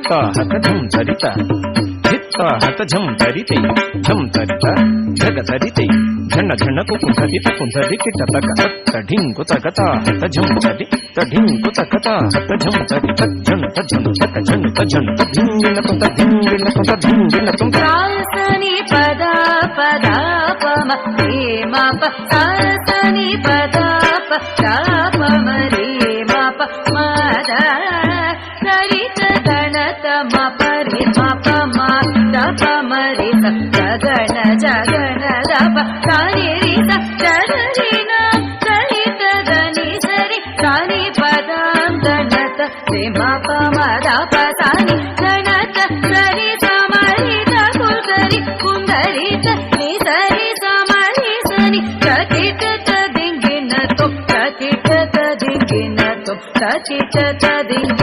धित्ता हत झम तरिता धित्ता हत झम तरिते झम तरिता झग तरिते झण झण कुकुंधति पुकुंधति किट तक तत्त ढिंकु तकता हत झम तरि तढिंकु तकता हत झम तरि तज्झण तज्झण तक झण तज्झण तधिंगिन तुम तधिंगिन तुम तधिंगिन तुम सासनि पदा पदा पम रे मा प सासनि पदा पदा पम रे मा प मद सरित गणत म परे मा प मा द प म रे स जगण जगण द प सानि रि स जगरि न सरित गनि सरि सानि पदां गणत रे मा प म द प सानि गणत सरि समरित कुलकरि कुंदरित नि सरि समरि सनि चकित तदिंगिन तो चकित तदिंगिन तो चकित तदिंगिन